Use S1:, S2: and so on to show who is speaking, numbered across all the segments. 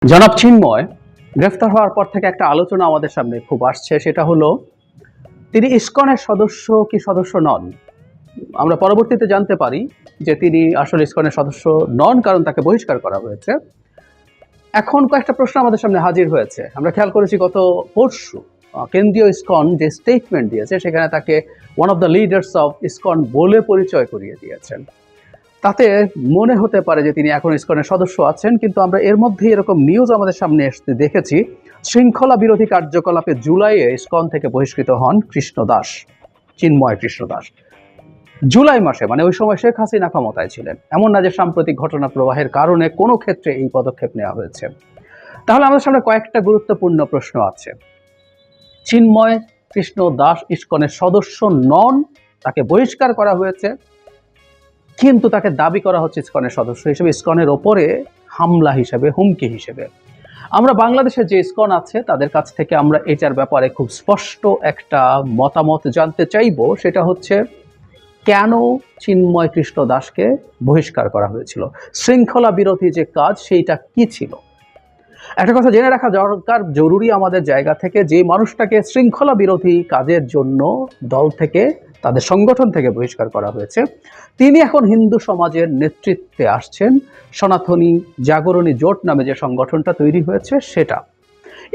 S1: জনাব চিন্ময় গ্রেফতার হওয়ার পর থেকে একটা আলোচনা আমাদের সামনে খুব আসছে, সেটা হলো তিনি ইসকনের সদস্য কি সদস্য নন। আমরা পরবর্তীতে জানতে পারি যে তিনি আসলে ইসকনের সদস্য নন, কারণ তাকে বহিষ্কার করা হয়েছে। এখন কয়েকটা প্রশ্ন আমাদের সামনে হাজির হয়েছে। আমরা খেয়াল করেছি গত পরশু কেন্দ্রীয় ইসকন যে স্টেটমেন্ট দিয়েছে সেখানে তাকে one of the leaders of ISKCON বলে পরিচয় করিয়ে দিয়েছেন। তাতে মনে হতে পারে যে তিনি এখন ইসকনের সদস্য আছেন, কিন্তু আমরা এর মধ্যে এরকম নিউজ আমাদের সামনে আসতে দেখেছি। শৃঙ্খলা বিরোধী কার্যকলাপে জুলাইয়ে ইসকন থেকে বহিষ্কৃত হন কৃষ্ণদাস, চিন্ময় কৃষ্ণদাস। জুলাই মাসে, মানে ওই সময় শেখ হাসিনা ক্ষমতায় ছিলেন। এমন না যে সাম্প্রতিক ঘটনা প্রবাহের কারণে কোনো ক্ষেত্রে এই পদক্ষেপ নেওয়া হয়েছে। তাহলে আমাদের সামনে কয়েকটা গুরুত্বপূর্ণ প্রশ্ন আছে। চিন্ময় কৃষ্ণদাস ইসকনের সদস্য নন, তাকে বহিষ্কার করা হয়েছে, কিন্তু তাকে দাবি করা হচ্ছে ইসকনের সদস্য হিসেবে, ইসকনের ওপরে হামলা হিসেবে, হুমকি হিসেবে। আমরা বাংলাদেশে যে ইসকন আছে তাদের কাছ থেকে আমরা এটার ব্যাপারে খুব স্পষ্ট একটা মতামত জানতে চাইব। সেটা হচ্ছে, কেন চিন্ময় কৃষ্ণদাসকে বহিষ্কার করা হয়েছিল, শৃঙ্খলা বিরোধী যে কাজ সেইটা কি ছিল। একটা কথা জেনে রাখা দরকার, জরুরি আমাদের জায়গা থেকে, যে মানুষটাকে শৃঙ্খলা বিরোধী কাজের জন্য দল থেকে, তাদের সংগঠন থেকে বহিষ্কার করা হয়েছে, তিনি এখন হিন্দু সমাজের নেতৃত্বে আসছেন। সনাতনী জাগরণী জোট নামে যে সংগঠনটা তৈরি হয়েছে সেটা।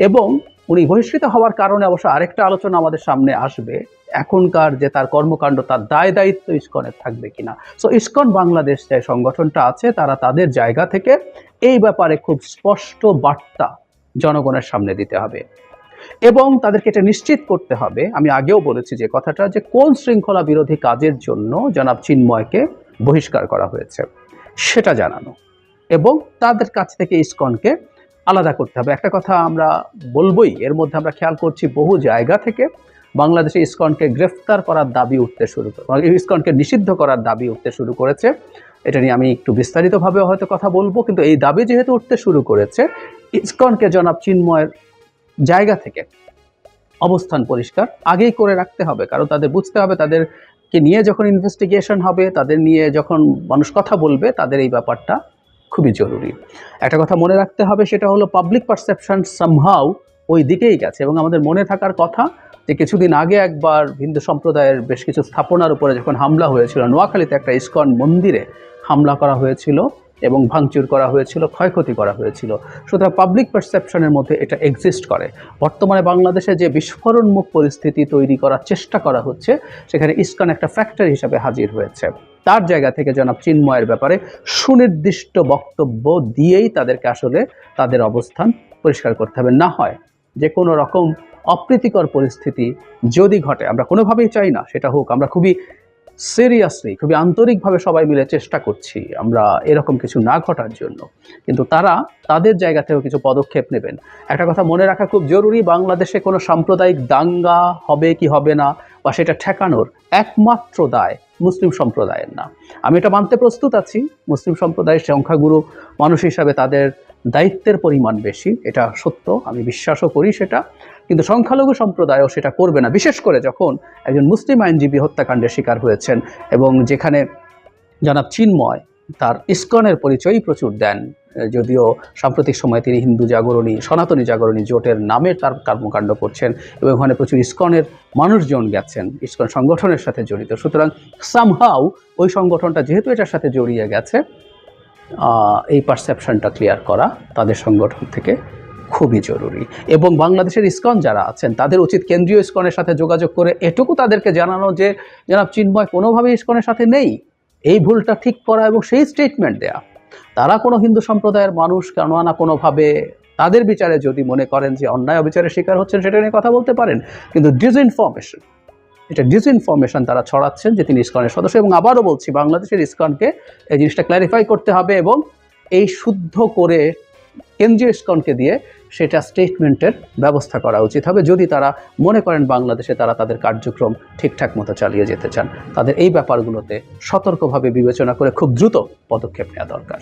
S1: এবং উনি বহিষ্কৃত হওয়ার কারণে অবশ্য আরেকটা আলোচনা আমাদের সামনে আসবে, এখনকার যে তার কর্মকাণ্ড, তার দায় দায়িত্ব ইসকনের থাকবে কিনা। সো ইসকন বাংলাদেশ যে সংগঠনটা আছে তারা তাদের জায়গা থেকে এই ব্যাপারে খুব স্পষ্ট বার্তা জনগণের সামনে দিতে হবে এবং তাদেরকে এটা নিশ্চিত করতে হবে, আমি আগেও বলেছি যে কথাটা, যে কোন শৃঙ্খলা বিরোধী কাজের জন্য জনাব চিন্ময়কে বহিষ্কার করা হয়েছে সেটা জানানো এবং তাদের কাছ থেকে ইসকনকে আলাদা করতে হবে। একটা কথা আমরা বলবই, এর মধ্যে আমরা খেয়াল করছি বহু জায়গা থেকে বাংলাদেশে ইসকনকে গ্রেফতার করার দাবি উঠতে শুরু করে, ইসকনকে নিষিদ্ধ করার দাবি উঠতে শুরু করেছে। এটা নিয়ে আমি একটু বিস্তারিতভাবে হয়তো কথা বলবো, কিন্তু এই দাবি যেহেতু উঠতে শুরু করেছে, ইসকনকে জনাব চিন্ময়ের জায়গা থেকে অবস্থান পরিষ্কার আগেই করে রাখতে হবে। কারণ তাদের বুঝতে হবে, তাদেরকে নিয়ে যখন ইনভেস্টিগেশন হবে, তাদের নিয়ে যখন মানুষ কথা বলবে, তাদের এই ব্যাপারটা খুবই জরুরি। একটা কথা মনে রাখতে হবে, সেটা হলো পাবলিক পারসেপশন সামহাউ ওই দিকেই গেছে। এবং আমাদের মনে থাকার কথা যে কিছুদিন আগে একবার হিন্দু সম্প্রদায়ের বেশ কিছু স্থাপনার উপরে যখন হামলা হয়েছিল, নোয়াখালীতে একটা ইসকন মন্দিরে হামলা করা হয়েছিল এবং ভাঙচুর করা হয়েছিল, ক্ষয়ক্ষতি করা হয়েছিল। সুতরাং পাবলিক পারসেপশনের মধ্যে এটা এক্সিস্ট করে। বর্তমানে বাংলাদেশে যে বিস্ফোরণমুখ পরিস্থিতি তৈরি করার চেষ্টা করা হচ্ছে, সেখানে ইসকন একটা ফ্যাক্টর হিসাবে হাজির হয়েছে। তার জায়গা থেকে জনাব চিন্ময়ের ব্যাপারে সুনির্দিষ্ট বক্তব্য দিয়েই তাদেরকে আসলে তাদের অবস্থান পরিষ্কার করতে হবে। না হয় যে কোনো রকম অপ্রীতিকর পরিস্থিতি যদি ঘটে, আমরা কোনোভাবেই চাই না সেটা হোক, আমরা খুবই সিরিয়াসলি, খুবই আন্তরিকভাবে সবাই মিলে চেষ্টা করছি আমরা এরকম কিছু না ঘটার জন্য, কিন্তু তারা তাদের জায়গা থেকেও কিছু পদক্ষেপ নেবেন। একটা কথা মনে রাখা খুব জরুরি, বাংলাদেশে কোনো সাম্প্রদায়িক দাঙ্গা হবে কি হবে না বা সেটা ঠেকানোর একমাত্র দায় মুসলিম সম্প্রদায়ের না। আমি এটা মানতে প্রস্তুত আছি, মুসলিম সম্প্রদায়ের সংখ্যাগুরু মানুষ হিসাবে তাদের দায়িত্বের পরিমাণ বেশি, এটা সত্য, আমি বিশ্বাসও করি সেটা, কিন্তু সংখ্যালঘু সম্প্রদায়ও সেটা করবে না, বিশেষ করে যখন একজন মুসলিম আইনজীবী হত্যাকাণ্ডের শিকার হয়েছেন এবং যেখানে জনাব চিন্ময় তার ইসকনের পরিচয়ই প্রচুর দেন, যদিও সাম্প্রতিক সময়ে তিনি হিন্দু জাগরণী, সনাতনী জাগরণী জোটের নামে তার কর্মকাণ্ড করছেন এবং ওখানে প্রচুর ইসকনের মানুষজন গেছেন, ইসকন সংগঠনের সাথে জড়িত। সুতরাং সামহাউ ওই সংগঠনটা যেহেতু এটার সাথে জড়িয়ে গেছে, এই পারসেপশনটা ক্লিয়ার করা তাদের সংগঠন থেকে খুবই জরুরি। এবং বাংলাদেশের ইসকন যারা আছেন তাদের উচিত কেন্দ্রীয় ইসকনের সাথে যোগাযোগ করে এটুকু তাদেরকে জানানো যে জনাব চিন্ময় কোনোভাবেই ইসকনের সাথে নেই, এই ভুলটা ঠিক করা এবং সেই স্টেটমেন্ট দেয়া। তারা কোনো হিন্দু সম্প্রদায়ের মানুষ কেননা কোনোভাবে তাদের বিচারে যদি মনে করেন যে অন্যায় অবিচারের শিকার হচ্ছেন, সেটা নিয়ে কথা বলতে পারেন, কিন্তু ডিসইনফরমেশন তারা ছড়াচ্ছেন যে তিনি ইসকনের সদস্য। এবং আবারও বলছি, বাংলাদেশের ইসকনকে এই জিনিসটা ক্ল্যারিফাই করতে হবে এবং এই শুদ্ধ করে কেন্দ্রীয় ইসকনকে দিয়ে সেটা স্টেটমেন্টের ব্যবস্থা করা উচিত হবে, যদি তারা মনে করেন বাংলাদেশে তারা তাদের কার্যক্রম ঠিকঠাক মতো চালিয়ে যেতে চান। তাদের এই ব্যাপারগুলোতে সতর্কভাবে বিবেচনা করে খুব দ্রুত পদক্ষেপ নেওয়া দরকার।